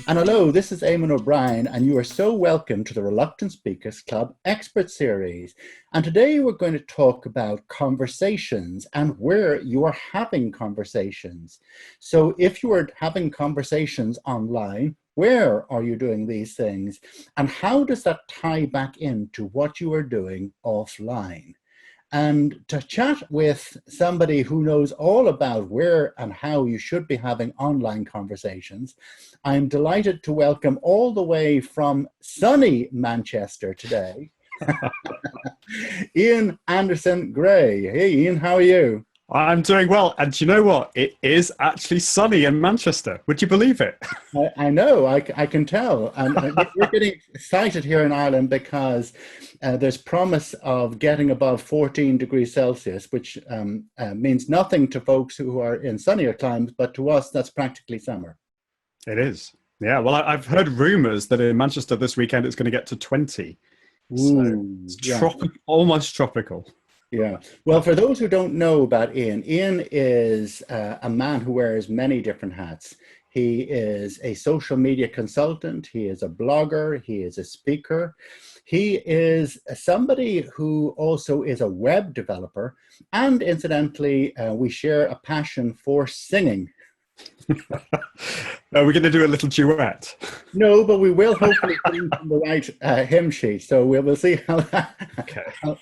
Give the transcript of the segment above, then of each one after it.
And hello, this is Eamonn O'Brien, and you are so welcome to the Reluctant Speakers Club Expert Series. And today we're going to talk about conversations and where you are having conversations. So if you are having conversations online, where are you doing these things? And how does that tie back into what you are doing offline? And to chat with somebody who knows all about where and how you should be having online conversations, I'm delighted to welcome all the way from sunny Manchester today, Ian Anderson Gray. Hey, Ian, how are you? I'm doing well. And do you know what? It is actually sunny in Manchester. Would you believe it? I know, I can tell. And we're getting excited here in Ireland because there's promise of getting above 14 degrees Celsius, which means nothing to folks who are in sunnier climes, but to us, that's practically summer. It is. Yeah. Well, I've heard rumors that in Manchester this weekend it's going to get to 20. So Ooh, it's yeah. almost tropical. Yeah. Well, for those who don't know about Ian, Ian is a man who wears many different hats. He is a social media consultant. He is a blogger. He is a speaker. He is somebody who also is a web developer. And incidentally, we share a passion for singing. Are we going to do a little duet? No, but we will hopefully find the right hymn sheet. So we will see how that, Okay. how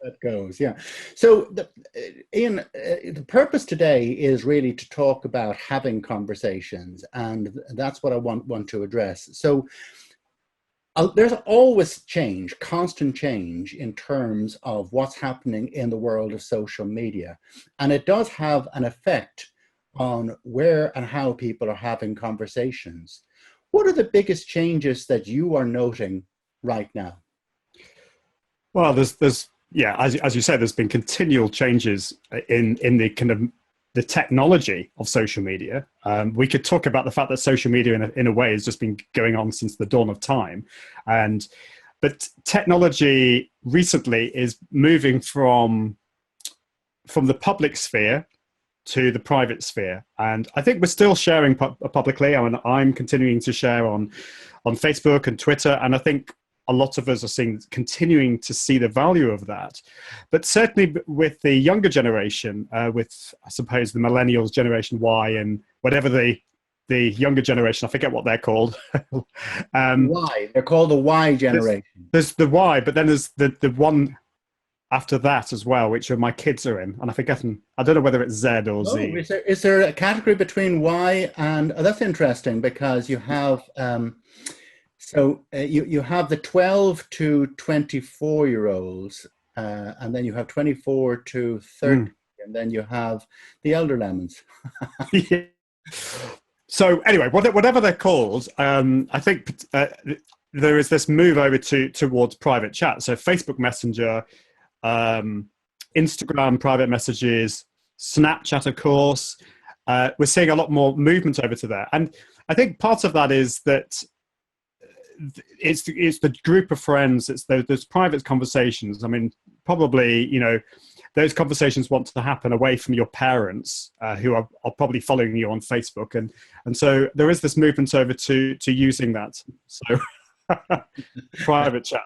that goes. Yeah. So, Ian, the purpose today is really to talk about having conversations, and that's what I want to address. So, there's always change, constant change in terms of what's happening in the world of social media, and it does have an effect on where and how people are having conversations. What are the biggest changes that you are noting right now? Well, yeah, as you said, there's been continual changes in the kind of the technology of social media. We could talk about the fact that social media in a way has just been going on since the dawn of time. But technology recently is moving from the public sphere to the private sphere. And I think we're still sharing publicly. I mean, I'm continuing to share on Facebook and Twitter. And I think a lot of us are continuing to see the value of that. But certainly with the younger generation, with, I suppose, the millennials, Generation Y, and whatever the younger generation, I forget what they're called. Y. They're called the Y generation. There's the Y, but then there's the one after that as well, which are my kids are in, and I don't know whether it's Z or Oh, Z. is there a category between Y and that's interesting because you have you have the 12 to 24 year olds, and then you have 24 to 30, and then you have the elder lemons. Yeah. So anyway, whatever they're called, I think there is this move over towards private chat. So Facebook Messenger, Instagram private messages, Snapchat, of course. We're seeing a lot more movement over to there, and I think part of that is that it's the group of friends. It's those private conversations. I mean, probably those conversations want to happen away from your parents, who are probably following you on Facebook, and so there is this movement over to using that. So private chat.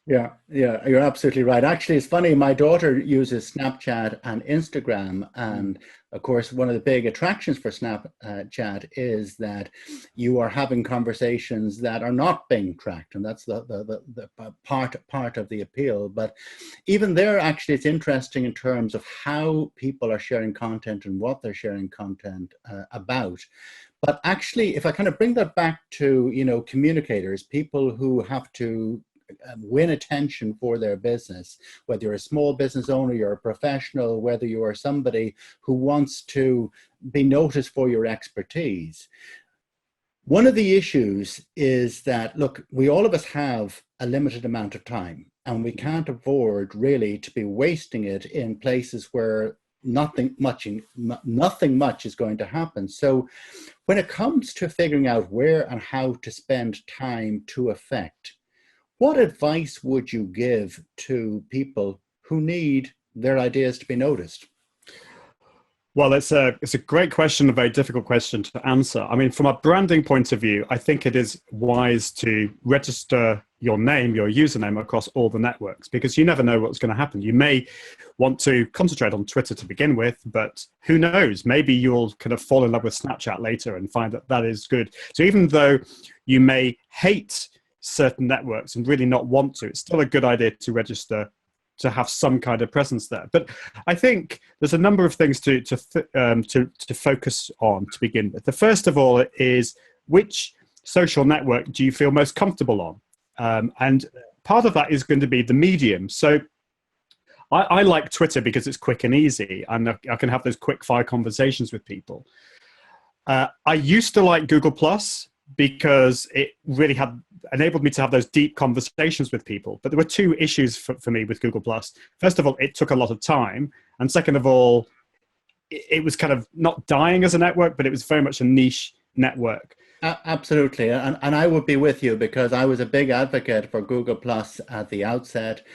Yeah, you're absolutely right. Actually, it's funny. My daughter uses Snapchat and Instagram, and of course, one of the big attractions for Snapchat is that you are having conversations that are not being tracked, and that's the part of the appeal. But even there, actually, it's interesting in terms of how people are sharing content and what they're sharing content about. But actually, if I kind of bring that back to communicators, people who have to win attention for their business, whether you're a small business owner, you're a professional, whether you are somebody who wants to be noticed for your expertise. One of the issues is that, look, all of us have a limited amount of time, and we can't afford really to be wasting it in places where nothing much is going to happen. So when it comes to figuring out where and how to spend time to effect, what advice would you give to people who need their ideas to be noticed? Well, it's a great question, a very difficult question to answer. I mean, from a branding point of view, I think it is wise to register your name, your username across all the networks, because you never know what's going to happen. You may want to concentrate on Twitter to begin with, but who knows? Maybe you'll kind of fall in love with Snapchat later and find that that is good. So even though you may hate certain networks and really not want to, it's still a good idea to register to have some kind of presence there. But I think there's a number of things to focus on to begin with. The first of all is, which social network do you feel most comfortable on? And part of that is going to be the medium. So I like Twitter because it's quick and easy, and I can have those quick fire conversations with people. I used to like Google Plus because it really had enabled me to have those deep conversations with people. But there were two issues for me with Google Plus. First of all, it took a lot of time. And second of all, it was kind of not dying as a network, but it was very much a niche network. Absolutely. And I would be with you, because I was a big advocate for Google Plus at the outset.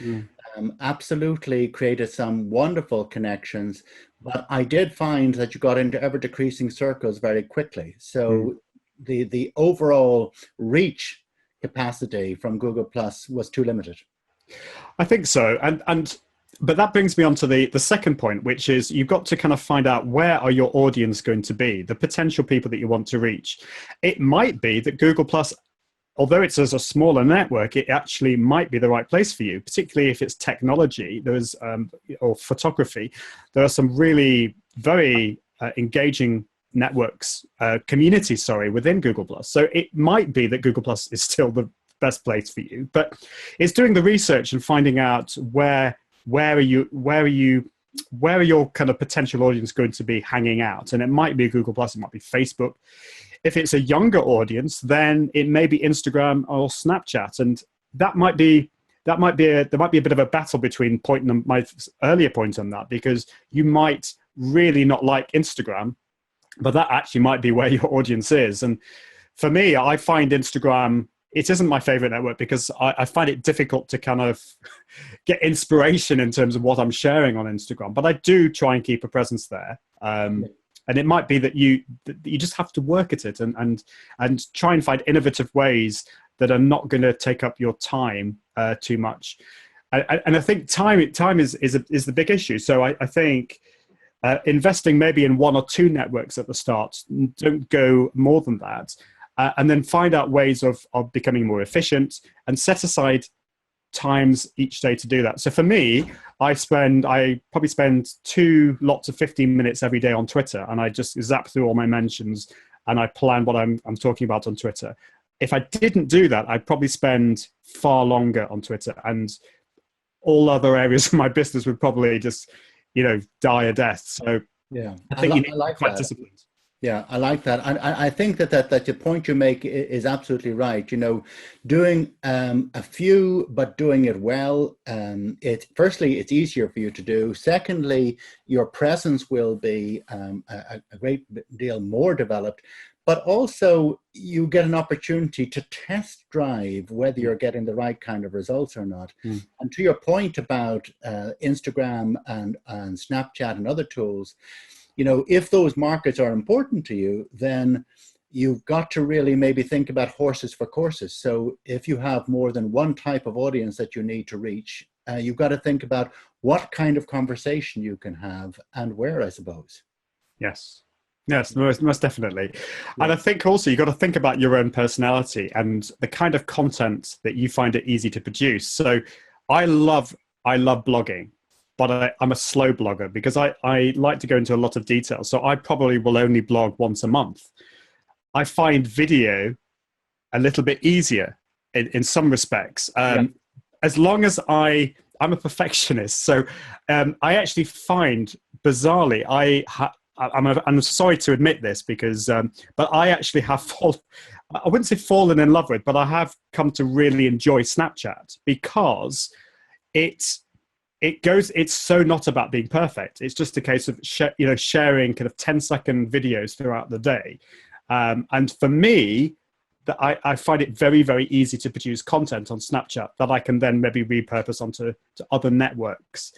Absolutely created some wonderful connections, but I did find that you got into ever decreasing circles very quickly. So the overall reach capacity from Google Plus was too limited. I think so. But that brings me on to the second point, which is you've got to kind of find out, where are your audience going to be, the potential people that you want to reach. It might be that Google Plus, although it's as a smaller network, it actually might be the right place for you, particularly if it's technology, or photography. There are some really very engaging networks, communities, within Google Plus. So it might be that Google Plus is still the best place for you, but it's doing the research and finding out where are your kind of potential audience going to be hanging out. And it might be Google Plus, it might be Facebook. If it's a younger audience, then it may be Instagram or Snapchat, and there might be a bit of a battle between my earlier point on that, because you might really not like Instagram, but that actually might be where your audience is. And for me, I find Instagram, it isn't my favorite network because I find it difficult to kind of get inspiration in terms of what I'm sharing on Instagram. But I do try and keep a presence there. And it might be that you just have to work at it and try and find innovative ways that are not going to take up your time too much. And I think time is the big issue. So I think investing maybe in one or two networks at the start, don't go more than that, and then find out ways of becoming more efficient and set aside times each day to do that. So for me, I probably spend 2 lots of 15 minutes every day on Twitter, and I just zap through all my mentions and I plan what I'm talking about on Twitter. If I didn't do that, I'd probably spend far longer on Twitter, and all other areas of my business would probably just die a death. So yeah, I think you need to be quite disciplined. Yeah, I like that. And I think that the point you make is absolutely right. Doing a few, but doing it well, firstly, it's easier for you to do. Secondly, your presence will be a great deal more developed. But also, you get an opportunity to test drive whether you're getting the right kind of results or not. And to your point about Instagram and Snapchat and other tools, if those markets are important to you, then you've got to really maybe think about horses for courses. So if you have more than one type of audience that you need to reach, you've got to think about what kind of conversation you can have and where, I suppose. Yes, most definitely. Yeah. And I think also you've got to think about your own personality and the kind of content that you find it easy to produce. So I love blogging, but I'm a slow blogger because I like to go into a lot of detail. So I probably will only blog once a month. I find video a little bit easier in some respects. As long as I'm a perfectionist. So I actually find, bizarrely, I'm sorry to admit this because, but I actually have I wouldn't say fallen in love with, but I have come to really enjoy Snapchat because it's so not about being perfect. It's just a case of sharing kind of 10-second videos throughout the day. And for me, I find it very, very easy to produce content on Snapchat that I can then maybe repurpose onto other networks.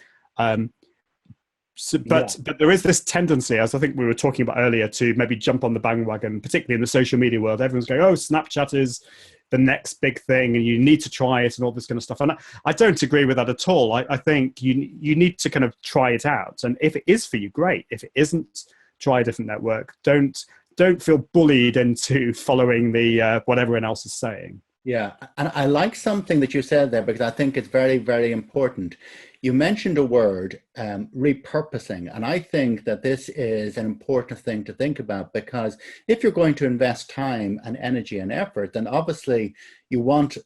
So, Yeah. but there is this tendency, as I think we were talking about earlier, to maybe jump on the bandwagon, particularly in the social media world. Everyone's going, "Oh, Snapchat is the next big thing, and you need to try it," and all this kind of stuff. And I don't agree with that at all. I think you need to kind of try it out, and if it is for you, great. If it isn't, try a different network. Don't feel bullied into following the what everyone else is saying. Yeah, and I like something that you said there because I think it's very, very important. You mentioned a word, repurposing, and I think that this is an important thing to think about, because if you're going to invest time and energy and effort, then obviously you want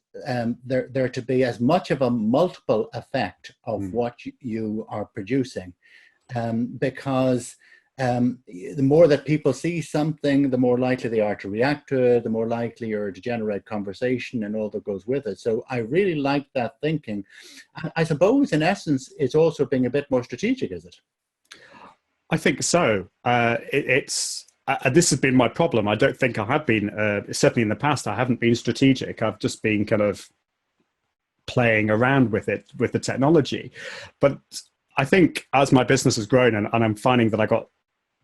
there to be as much of a multiple effect of what you are producing, because the more that people see something, the more likely they are to react to it, the more likely you're to generate conversation and all that goes with it. So I really like that thinking. I suppose, in essence, it's also being a bit more strategic, is it? I think so. This has been my problem. I don't think I have been, certainly in the past, I haven't been strategic. I've just been kind of playing around with it, with the technology. But I think as my business has grown and I'm finding that I got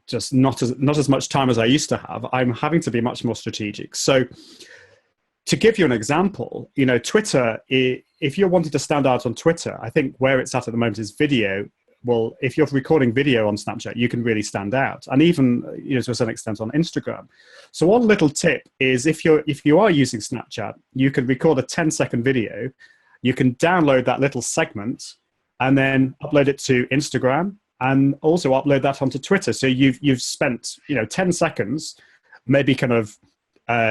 just not as much time as I used to have, I'm having to be much more strategic. So to give you an example, Twitter, if you're wanting to stand out on Twitter, I think where it's at the moment is video. Well, if you're recording video on Snapchat, you can really stand out. And even, to a certain extent on Instagram. So one little tip is if you are using Snapchat, you can record a 10-second video. You can download that little segment and then upload it to Instagram, and also upload that onto Twitter. So you've spent 10 seconds, maybe kind of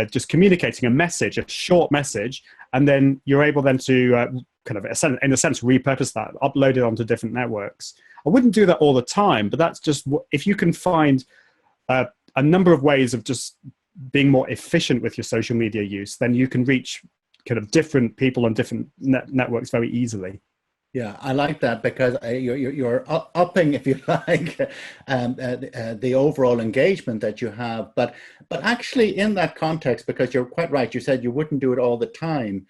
just communicating a message, a short message, and then you're able then to kind of, in a sense, repurpose that, upload it onto different networks. I wouldn't do that all the time, but that's just if you can find a number of ways of just being more efficient with your social media use, then you can reach kind of different people on different networks very easily. Yeah, I like that, because you're upping, if you like, the overall engagement that you have. But actually, in that context, because you're quite right, you said you wouldn't do it all the time.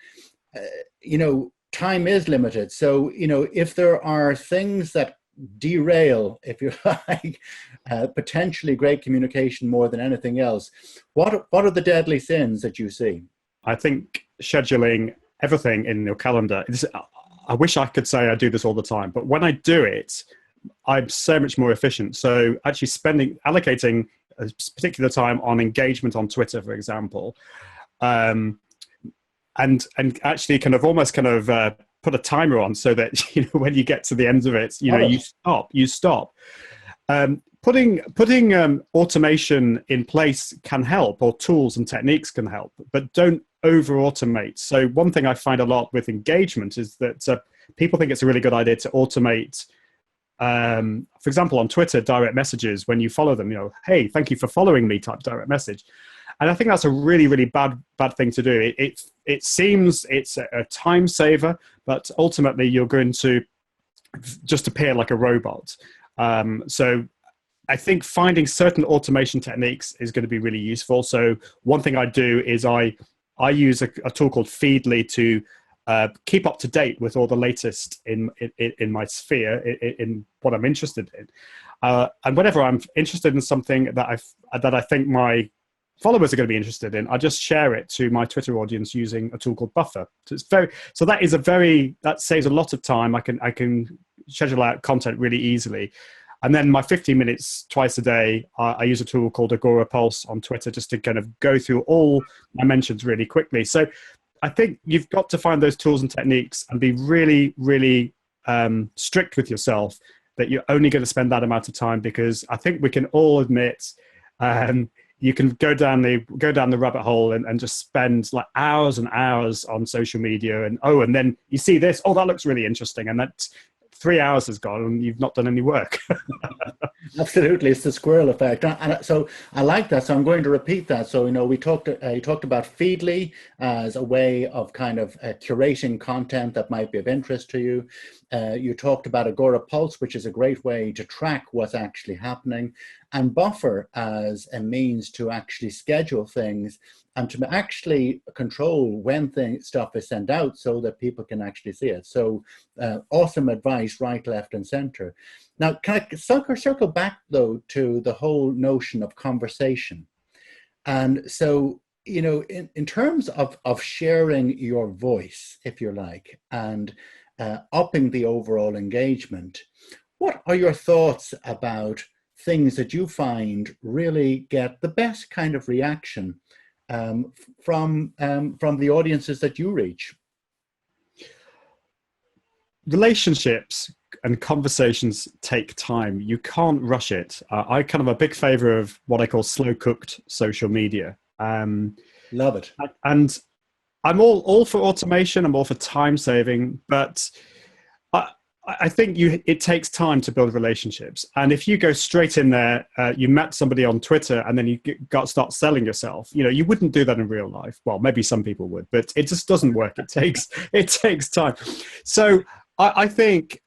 Time is limited. So if there are things that derail, if you like, potentially great communication more than anything else, what are the deadly sins that you see? I think scheduling everything in your calendar. I wish I could say I do this all the time, but when I do it, I'm so much more efficient. So actually allocating a particular time on engagement on Twitter, for example, and actually kind of almost kind of put a timer on so that when you get to the end of it, you stop. Putting automation in place can help, or tools and techniques can help, but don't over automate. So one thing I find a lot with engagement is that people think it's a really good idea to automate, for example, on Twitter, direct messages. When you follow them, "Hey, thank you for following me," type direct message. And I think that's a really, really bad thing to do. It seems it's a time saver, but ultimately you're going to just appear like a robot. So I think finding certain automation techniques is going to be really useful. So one thing I do is I use a tool called Feedly to keep up to date with all the latest in my sphere, in what I'm interested in. And whenever I'm interested in something that I think my followers are going to be interested in, I just share it to my Twitter audience using a tool called Buffer. So that saves a lot of time. I can schedule out content really easily. And then my 15 minutes twice a day, I use a tool called Agora Pulse on Twitter just to kind of go through all my mentions really quickly. So I think you've got to find those tools and techniques and be really, really strict with yourself that you're only going to spend that amount of time, because I think we can all admit you can go down the rabbit hole and just spend like hours and hours on social media, and then you see this, that looks really interesting, and that 3 hours has gone and you've not done any work. Absolutely, it's the squirrel effect, and so I like that. So I'm going to repeat that. So we talked about Feedly as a way of kind of curating content that might be of interest to you. You talked about Agora Pulse, which is a great way to track what's actually happening, and Buffer as a means to actually schedule things and to actually control when stuff is sent out so that people can actually see it. So awesome advice, right, left, and center. Now, can I circle back, though, to the whole notion of conversation? And so, you know, in terms of sharing your voice, if you like, and upping the overall engagement, what are your thoughts about things that you find really get the best kind of reaction from the audiences that you reach? Relationships and conversations take time. You can't rush it. I kind of a big favor of what I call slow cooked social media. Love it. And I'm all for automation. I'm all for time saving, but I think it takes time to build relationships. And if you go straight in there, you met somebody on Twitter and then you start selling yourself, you know, you wouldn't do that in real life. Well, maybe some people would, but it just doesn't work. It takes time. So I think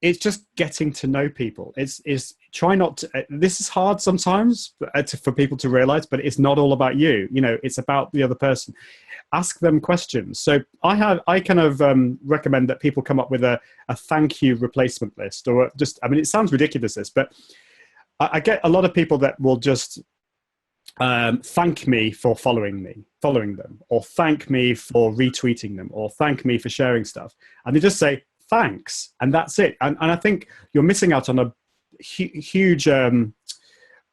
it's just getting to know people. It's try not to, this is hard sometimes for people to realize, but it's not all about you. You know, it's about the other person. Ask them questions. So I kind of recommend that people come up with a thank you replacement list, or just, I mean, it sounds ridiculous, this, but I get a lot of people that will just thank me for following them, or thank me for retweeting them, or thank me for sharing stuff. And they just say, thanks. And that's it. And I think you're missing out on a huge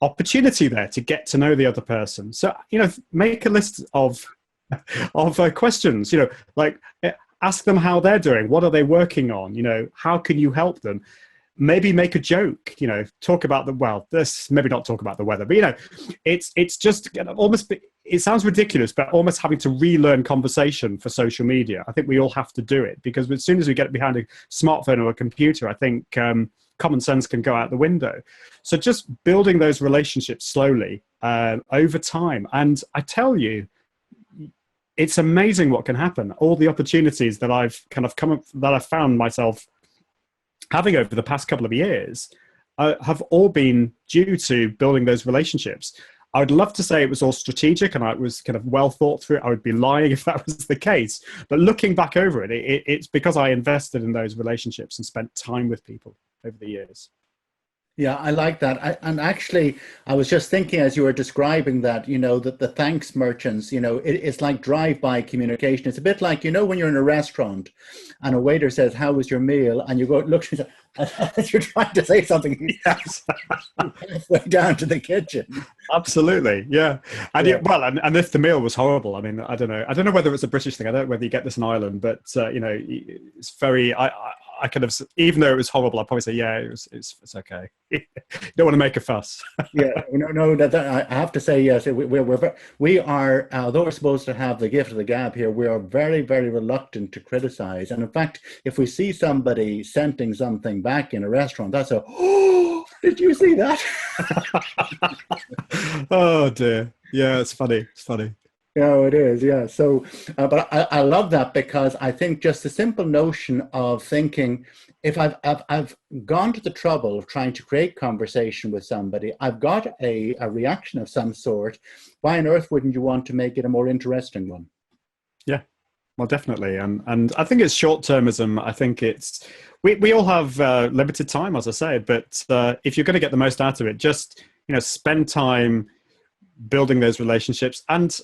opportunity there to get to know the other person. So, you know, make a list of questions, you know, like ask them how they're doing. What are they working on? You know, how can you help them? Maybe make a joke, you know, talk about maybe not talk about the weather, but, you know, it's just almost, it sounds ridiculous, but almost having to relearn conversation for social media. I think we all have to do it, because as soon as we get behind a smartphone or a computer, I think common sense can go out the window. So just building those relationships slowly over time. And I tell you, it's amazing what can happen. All the opportunities that I've kind of that I've found myself having over the past couple of years have all been due to building those relationships. I would love to say it was all strategic and it was kind of well thought through. I would be lying if that was the case. But looking back over it, it's because I invested in those relationships and spent time with people over the years. Yeah, I like that. And actually, I was just thinking as you were describing that, you know, that the thanks merchants, you know, it's like drive-by communication. It's a bit like, you know, when you're in a restaurant and a waiter says, how was your meal? And you go, look, as you're trying to say something, yes, halfway down to the kitchen. Absolutely, yeah. And yeah. Well, and if the meal was horrible, I mean, I don't know whether it's a British thing. I don't know whether you get this in Ireland, but you know, it's very. I kind of, even though it was horrible, I'd probably say, yeah, it's okay. You don't want to make a fuss. Yeah, no. I have to say, yes. We are, although we're supposed to have the gift of the gab here, we are very, very reluctant to criticize. And in fact, if we see somebody sending something back in a restaurant, that's oh, did you see that? Oh dear. Yeah, it's funny. It's funny. Yeah, it is. Yeah. So, but I love that, because I think just the simple notion of thinking, if I've gone to the trouble of trying to create conversation with somebody, I've got a reaction of some sort. Why on earth wouldn't you want to make it a more interesting one? Yeah. Well, definitely. And I think it's short-termism. I think it's, we all have limited time, as I say, but if you're going to get the most out of it, just, you know, spend time building those relationships. And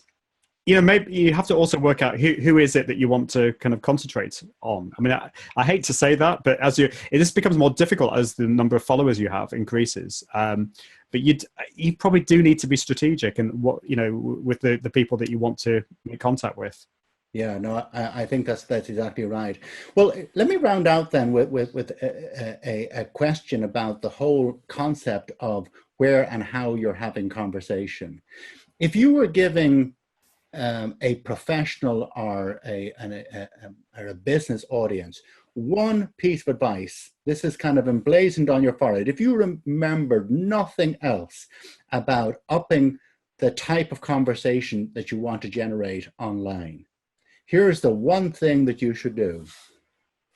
you know, maybe you have to also work out who is it that you want to kind of concentrate on. I mean, I hate to say that, but it just becomes more difficult as the number of followers you have increases. But you probably do need to be strategic and with the people that you want to make contact with. Yeah, no, I think that's exactly right. Well, let me round out then with a question about the whole concept of where and how you're having conversation. If you were giving a professional or a business audience one piece of advice, this is kind of emblazoned on your forehead, if you remembered nothing else about upping the type of conversation that you want to generate online, here's the one thing that you should do.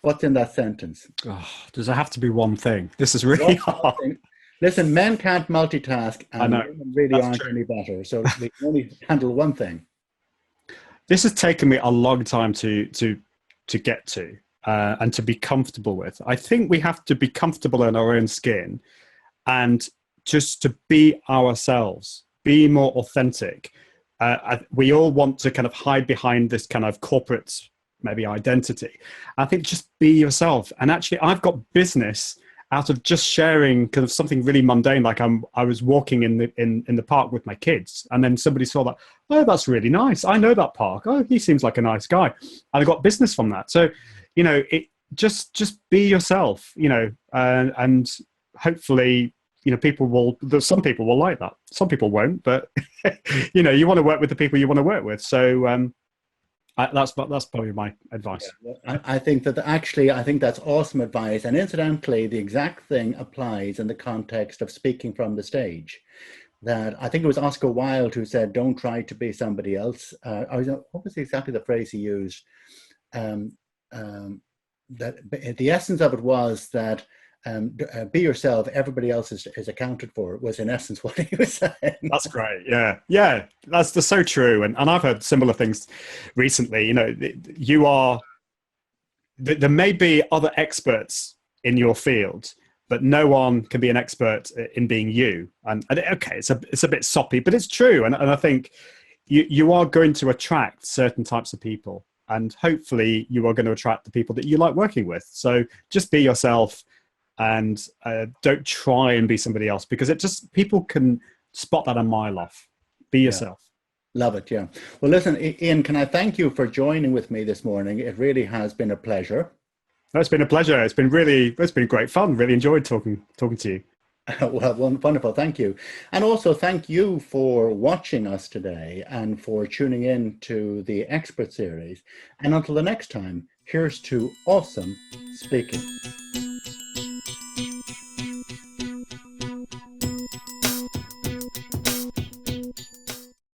What's in that sentence? Oh, does there have to be one thing? This is really hard. Listen, men can't multitask, I and know. women really That's aren't true. any better. So they can only handle one thing. This has taken me a long time to get to and to be comfortable with. I think we have to be comfortable in our own skin and just to be ourselves, be more authentic. We all want to kind of hide behind this kind of corporate maybe identity. I think just be yourself. And actually, I've got business out of just sharing kind of something really mundane. Like I was walking in the park with my kids, and then somebody saw that. Oh, that's really nice. I know that park. Oh, he seems like a nice guy. And I got business from that. So, you know, it just be yourself. You know, and hopefully, you know, some people will like that. Some people won't, but you know, you want to work with the people you want to work with. So that's probably my advice. Yeah, I think that I think that's awesome advice. And incidentally, the exact thing applies in the context of speaking from the stage. That I think it was Oscar Wilde who said, "Don't try to be somebody else." What was exactly the phrase he used? That the essence of it was that be yourself. Everybody else is accounted for. Was in essence what he was saying. That's great. Yeah. That's so true. And I've heard similar things recently. You know, there may be other experts in your field, but no one can be an expert in being you. And okay, it's a bit soppy, but it's true. And I think you are going to attract certain types of people, and hopefully you are going to attract the people that you like working with. So just be yourself. And don't try and be somebody else, because people can spot that a mile off. Be yourself. Yeah. Love it. Yeah. Well, listen, Ian, can I thank you for joining with me this morning? It really has been a pleasure. It's been a pleasure. It's been great fun. Really enjoyed talking to you. Well, wonderful. Thank you. And also thank you for watching us today and for tuning in to the Expert Series. And until the next time, here's to awesome speaking.